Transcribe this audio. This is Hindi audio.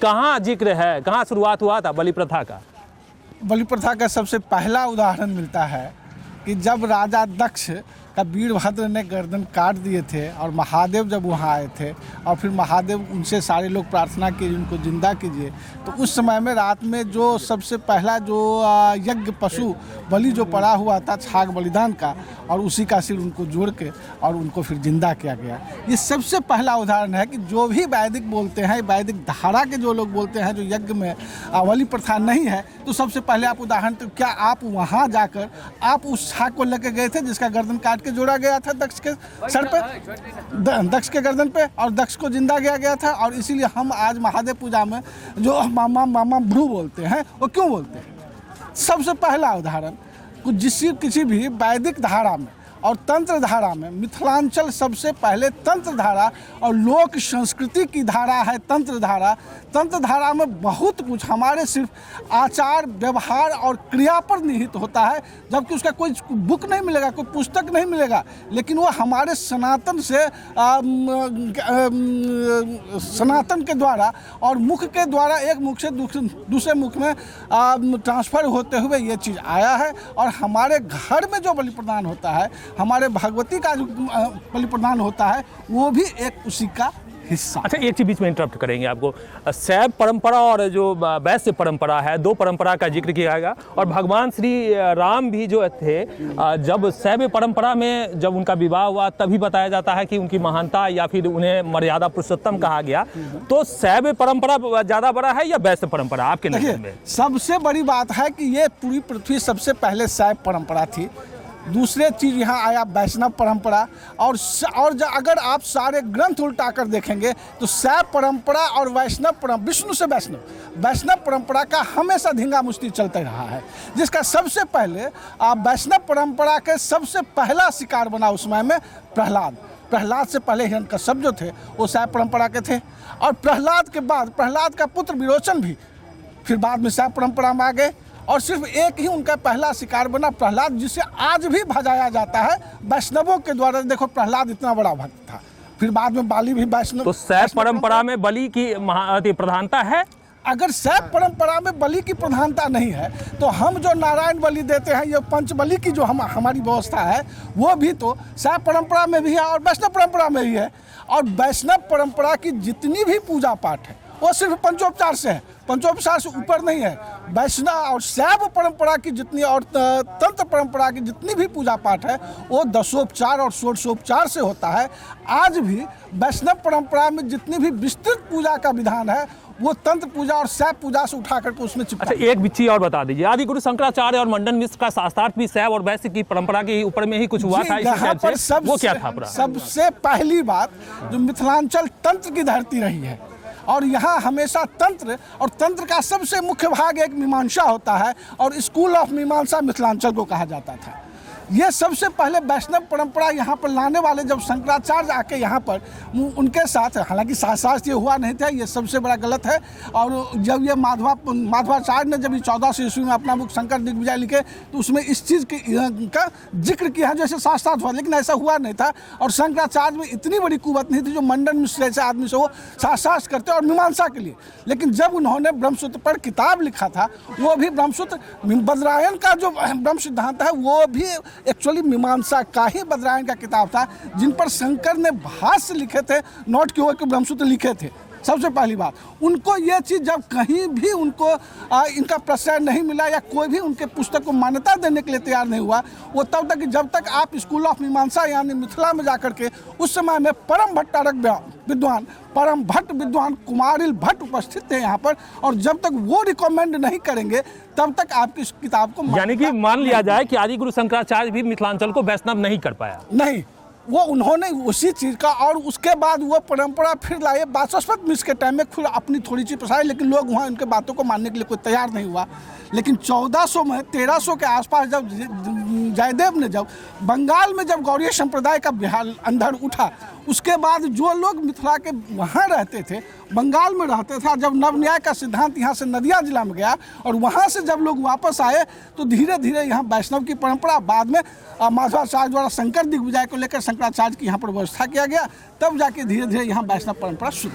कहाँ जिक्र है, कहाँ शुरुआत हुआ था बलि प्रथा का? बलि प्रथा का सबसे पहला उदाहरण मिलता है कि जब राजा दक्ष का वीरभद्र ने गर्दन काट दिए थे और महादेव जब वहाँ आए थे और फिर महादेव उनसे सारे लोग प्रार्थना की उनको जिंदा कीजिए, तो उस समय में रात में जो सबसे पहला जो यज्ञ पशु बलि जो पड़ा हुआ था छाग बलिदान का, और उसी का सिर उनको जोड़ के और उनको फिर जिंदा किया गया। ये सबसे पहला उदाहरण है कि जो भी वैदिक बोलते हैं, वैदिक धारा के जो लोग बोलते हैं जो यज्ञ में बलि प्रथा नहीं है, तो सबसे पहले आप उदाहरण, तो क्या आप वहाँ जाकर आप उस छाग को लेकर गए थे जिसका गर्दन काट के जोड़ा गया था दक्ष के सर पे, दक्ष के गर्दन पे, और दक्ष को जिंदा किया गया था। और इसीलिए हम आज महादेव पूजा में जो मामा मामा भ्रू बोलते हैं, वो क्यों बोलते हैं? सबसे पहला उदाहरण किसी भी वैदिक धारा में और तंत्र धारा में, मिथिलांचल सबसे पहले तंत्र धारा और लोक संस्कृति की धारा है तंत्र धारा। तंत्र धारा में बहुत कुछ हमारे सिर्फ आचार व्यवहार और क्रिया पर निहित होता है, जबकि उसका कोई बुक नहीं मिलेगा, कोई पुस्तक नहीं मिलेगा, लेकिन वो हमारे सनातन से सनातन के द्वारा और मुख के द्वारा एक मुख से दूसरे मुख में ट्रांसफर होते हुए ये चीज़ आया है। और हमारे घर में जो बलि प्रदान होता है, हमारे भगवती का जो बलि प्रदान होता है, वो भी एक उसी का हिस्सा। अच्छा, एक चीज बीच में इंटरप्ट करेंगे आपको। शैव परंपरा और जो वैश्य परंपरा है, दो परंपरा का जिक्र किया गया, और भगवान श्री राम भी जो थे, जब शैव परंपरा में जब उनका विवाह हुआ तभी बताया जाता है कि उनकी महानता या फिर उन्हें मर्यादा पुरुषोत्तम कहा गया। तो शैव परंपरा ज्यादा बड़ा है या वैश्य परंपरा आपके नजर में? सबसे बड़ी बात है कि ये पूरी पृथ्वी सबसे पहले शैव परंपरा थी। दूसरे चीज़ यहाँ आया वैष्णव परंपरा, और अगर आप सारे ग्रंथ उल्टा कर देखेंगे तो शैव परंपरा और वैष्णव परंपरा, विष्णु से वैष्णव परंपरा का हमेशा धींगा मुश्ती चलते रहा है, जिसका सबसे पहले वैष्णव परंपरा के सबसे पहला शिकार बना उस समय में प्रहलाद से पहले हिरण्यकश्यप जो थे वो शैव परंपरा के थे, और प्रहलाद के बाद प्रहलाद का पुत्र विरोचन भी फिर बाद में शैव परंपरा में आ गए, और सिर्फ एक ही उनका पहला शिकार बना प्रहलाद, जिसे आज भी भजाया जाता है वैष्णवों के द्वारा। देखो प्रहलाद इतना बड़ा भक्त था, फिर बाद में बाली भी वैष्णव। तो शैव परंपरा में बलि की प्रधानता है। अगर शैव परंपरा में बलि की प्रधानता नहीं है तो हम जो नारायण बलि देते हैं, ये पंच बलि की जो हमारी व्यवस्था है, वो भी तो शैव परंपरा में भी है और वैष्णव परंपरा में भी है। और वैष्णव परंपरा की जितनी भी पूजा पाठ है वो सिर्फ पंचोपचार से है, पंचोपचार से ऊपर नहीं है। वैष्णव और शैव परंपरा की जितनी और तंत्र परंपरा की जितनी भी पूजा पाठ है वो दशोपचार और षोडशोपचार से होता है। आज भी वैष्णव परंपरा में जितनी भी विस्तृत पूजा का विधान है वो तंत्र पूजा और शैव पूजा से उठा करके उसमें चिपका। अच्छा, एक चीज और बता दीजिए, आदि गुरु शंकराचार्य और मंडन मिश्र का शास्त्रार्थ भी शैव और वैश्य की परंपरा के ऊपर में ही कुछ हुआ था, यहाँ पर वो क्या था? सबसे पहली बात, जो मिथिलांचल तंत्र की धरती रही है, और यहाँ हमेशा तंत्र और तंत्र का सबसे मुख्य भाग एक मीमांसा होता है, और स्कूल ऑफ मीमांसा मिथिलांचल को कहा जाता था। ये सबसे पहले वैष्णव परंपरा यहाँ पर लाने वाले जब शंकराचार्य आके यहाँ पर उनके साथ, हालांकि साथ ये हुआ नहीं था, ये सबसे बड़ा गलत है। और जब ये माधवाचार्य ने जब ये 1400 ईस्वी में अपना बुक शंकर दिग्विजय लिखे तो उसमें इस चीज़ का जिक्र किया जैसे शास्त्रार्थ हुआ, लेकिन ऐसा हुआ नहीं था। और शंकराचार्य में इतनी बड़ी कुवत नहीं थी जो मंडन मिश्र जैसे आदमी से वो शास्त्रार्थ करते और मीमांसा के लिए। लेकिन जब उन्होंने ब्रह्मसूत्र पर किताब लिखा था, वो भी ब्रह्मसूत्र बद्रायन का जो ब्रह्म सिद्धांत है वो भी एक्चुअली मीमांसा का ही बद्रायन का किताब था, जिन पर शंकर ने भाष्य लिखे थे, नोट किए हुए ब्रह्मसूत्र लिखे थे। सबसे पहली बात, उनको ये चीज़ जब कहीं भी उनको इनका प्रश्रय नहीं मिला या कोई भी उनके पुस्तक को मान्यता देने के लिए तैयार नहीं हुआ, वो तब तक जब तक आप स्कूल ऑफ मीमांसा यानी मिथिला में जाकर के उस समय में परम भट्ट विद्वान कुमारिल भट्ट उपस्थित थे यहाँ पर, और जब तक वो रिकमेंड नहीं करेंगे तब तक आपकी इस किताब को, यानी कि मान लिया जाए कि आदि गुरु शंकराचार्य भी मिथिलांचल को वैष्णव नहीं कर पाया। नहीं, वो उन्होंने उसी चीज़ का, और उसके बाद वो परंपरा फिर लाए वाचस्पत मिश्र के टाइम में, फिर अपनी थोड़ी सी प्रसार, लेकिन लोग वहाँ उनके बातों को मानने के लिए कोई तैयार नहीं हुआ। लेकिन 1400 में 1300 के आसपास जब जयदेव ने जब बंगाल में जब गौड़ीय संप्रदाय का बिहार अंधड़ उठा, उसके बाद जो लोग मिथिला के वहाँ रहते थे, बंगाल में रहते थे, जब नवन्याय का सिद्धांत यहाँ से नदिया जिला में गया और वहाँ से जब लोग वापस आए तो धीरे धीरे यहाँ वैष्णव की परंपरा, बाद में माधवाचार्य द्वारा शंकर दिग्विजय को लेकर शंकराचार्य की यहाँ पर व्यवस्था किया गया, तब जाके धीरे धीरे यहाँ वैष्णव परंपरा शुरू।